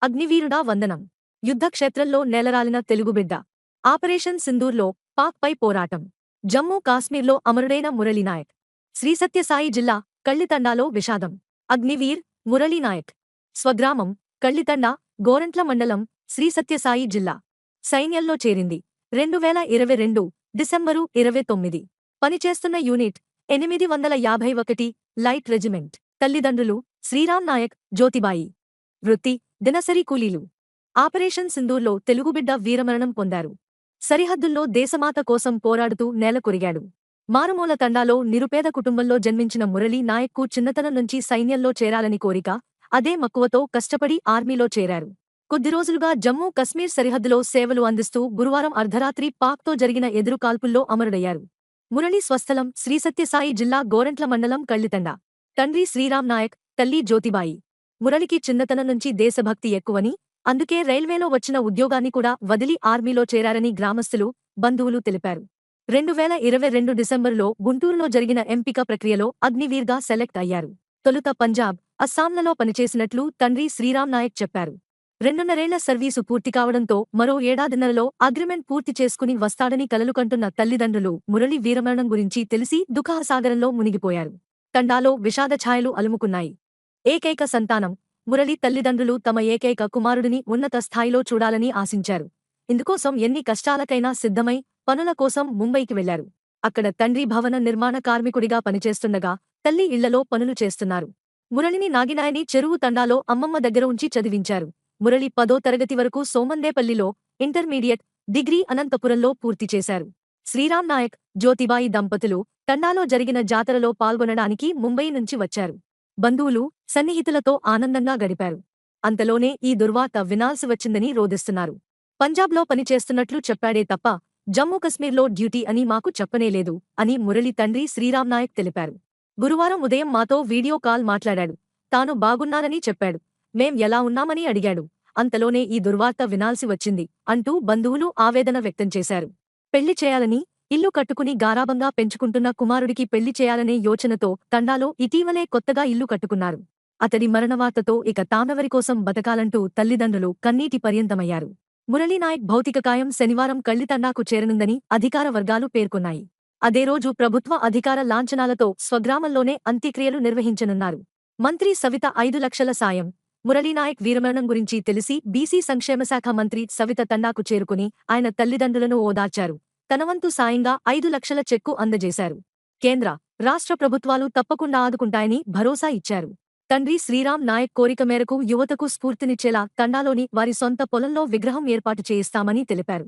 అగ్నివీరుడా వందనం. యుద్ధక్షేత్రంలో నేలరాలిన తెలుగుబిడ్డ. ఆపరేషన్ సింధూర్లో పాక్ పై పోరాటం. జమ్మూ కాశ్మీర్లో అమరుడైన మురళీనాయక్. శ్రీసత్యసాయి జిల్లా కళ్ళితండాలో విషాదం. అగ్నివీర్ మురళీనాయక్. స్వగ్రామం కళ్ళితండా, గోరంట్ల మండలం, శ్రీసత్యసాయి జిల్లా. సైన్యంలో చేరింది 2022 డిసెంబరు 29. పనిచేస్తున్న యూనిట్ 851 లైట్ రెజిమెంట్. తల్లిదండ్రులు శ్రీరామ్ నాయక్, జ్యోతిబాయి. వృత్తి దినసరి కూలీలు. ఆపరేషన్ సింధూర్లో తెలుగుబిడ్డ వీరమరణం పొందారు. సరిహద్దుల్లో దేశమాత కోసం పోరాడుతూ నేలకొరిగాడు. మారుమూల తండాలో నిరుపేద కుటుంబంలో జన్మించిన మురళీ నాయక్కు చిన్నతనం నుంచి సైన్యంలో చేరాలని కోరిక, అదే మక్కువతో కష్టపడి ఆర్మీలో చేరారు. కొద్ది రోజులుగా జమ్మూ కశ్మీర్ సరిహద్దులో సేవలు అందిస్తూ గురువారం అర్ధరాత్రి పాక్తో జరిగిన ఎదురుకాల్పుల్లో అమరుడయ్యారు. మురళీ స్వస్థలం శ్రీసత్యసాయి జిల్లా గోరంట్ల మండలం కళ్ళితండ. తండ్రి శ్రీరామ్ నాయక్, తల్లి జ్యోతిబాయి. మురళికి చిన్నతనం నుంచి దేశభక్తి ఎక్కువని, అందుకే రైల్వేలో వచ్చిన ఉద్యోగాన్ని కూడా వదిలి ఆర్మీలో చేరారని గ్రామస్తులు, బంధువులు తెలిపారు. 2022 డిసెంబరులో గుంటూరులో జరిగిన ఎంపిక ప్రక్రియలో అగ్నివీర్గా సెలెక్ట్ అయ్యారు. తొలుత పంజాబ్, అస్సాంలలో పనిచేసినట్లు తండ్రి శ్రీరామ్ నాయక్ చెప్పారు. 2.5 సర్వీసు పూర్తి కావడంతో మరో ఏడాదిన్నరలో అగ్రిమెంట్ పూర్తి చేసుకుని వస్తాడని కలలుకంటున్న తల్లిదండ్రులు మురళి వీరమరణం గురించి తెలిసి దుఃఖసాగరంలో మునిగిపోయారు. తండాలో విషాద ఛాయలు అలుముకున్నాయి. ఏకైక సంతానం మురళి తల్లిదండ్రులు తమ ఏకైక కుమారుడిని ఉన్నత స్థాయిలో చూడాలని ఆశించారు. ఇందుకోసం ఎన్ని కష్టాలకైనా సిద్ధమై పనుల కోసం ముంబైకి వెళ్లారు. అక్కడ తండ్రి భవన నిర్మాణ కార్మికుడిగా పనిచేస్తుండగా తల్లి ఇళ్లలో పనులు చేస్తున్నారు. మురళిని నాగినాయని చెరువు తండాలో అమ్మమ్మ దగ్గర ఉంచి చదివించారు. మురళి 10వ తరగతి వరకు సోమందేపల్లిలో, ఇంటర్మీడియట్, డిగ్రీ అనంతపురంలో పూర్తి చేశారు. శ్రీరామ్ నాయక్, జ్యోతిబాయి దంపతులు తండాలో జరిగిన జాతరలో పాల్గొనడానికి ముంబై నుంచి వచ్చారు. బంధువులు, సన్నిహితులతో ఆనందంగా గడిపారు. అంతలోనే ఈ దుర్వార్త వినాల్సి వచ్చిందని రోదిస్తున్నారు. పంజాబ్లో పనిచేస్తున్నట్లు చెప్పాడే తప్ప జమ్మూ కశ్మీర్లో డ్యూటీ అని మాకు చెప్పనేలేదు అని మురళి తండ్రి శ్రీరామ్ నాయక్ తెలిపారు. గురువారం ఉదయం మాతో వీడియో కాల్ మాట్లాడాడు. తాను బాగున్నానని చెప్పాడు. మేం ఎలా ఉన్నామని అడిగాడు. అంతలోనే ఈ దుర్వార్త వినాల్సి వచ్చింది అంటూ బంధువులు ఆవేదన వ్యక్తం చేశారు. పెళ్లి చేయాలని, ఇల్లు కట్టుకుని గారాబంగా పెంచుకుంటున్న కుమారుడికి పెళ్లి చేయాలనే యోచనతో తండాలో ఇటీవలే కొత్తగా ఇల్లు కట్టుకున్నారు. అతడి మరణవార్తతో ఇక తామెవరికోసం బతకాలంటూ తల్లిదండ్రులు కన్నీటి పర్యంతమయ్యారు. మురళీనాయక్ భౌతికకాయం శనివారం కళ్ళితండాకు చేరనుందని అధికార వర్గాలు పేర్కొన్నాయి. అదే రోజు ప్రభుత్వ అధికార లాంఛనాలతో స్వగ్రామంలోనే అంత్యక్రియలు నిర్వహించనున్నారు. మంత్రి సవిత 5 లక్షల సాయం. మురళీనాయక్ వీరమరణం గురించి తెలిసి బీసీ సంక్షేమశాఖ మంత్రి సవిత తండాకు చేరుకుని ఆయన తల్లిదండ్రులను ఓదార్చారు. తనవంతు సాయంగా 5 లక్షల చెక్కు అందజేశారు. కేంద్ర, రాష్ట్ర ప్రభుత్వాలు తప్పకుండా ఆదుకుంటాయని భరోసా ఇచ్చారు. తండ్రి శ్రీరామ్ నాయక్ కోరిక మేరకు యువతకు స్ఫూర్తినిచ్చేలా తండాలోని వారి సొంత పొలంలో విగ్రహం ఏర్పాటు చేయిస్తామని తెలిపారు.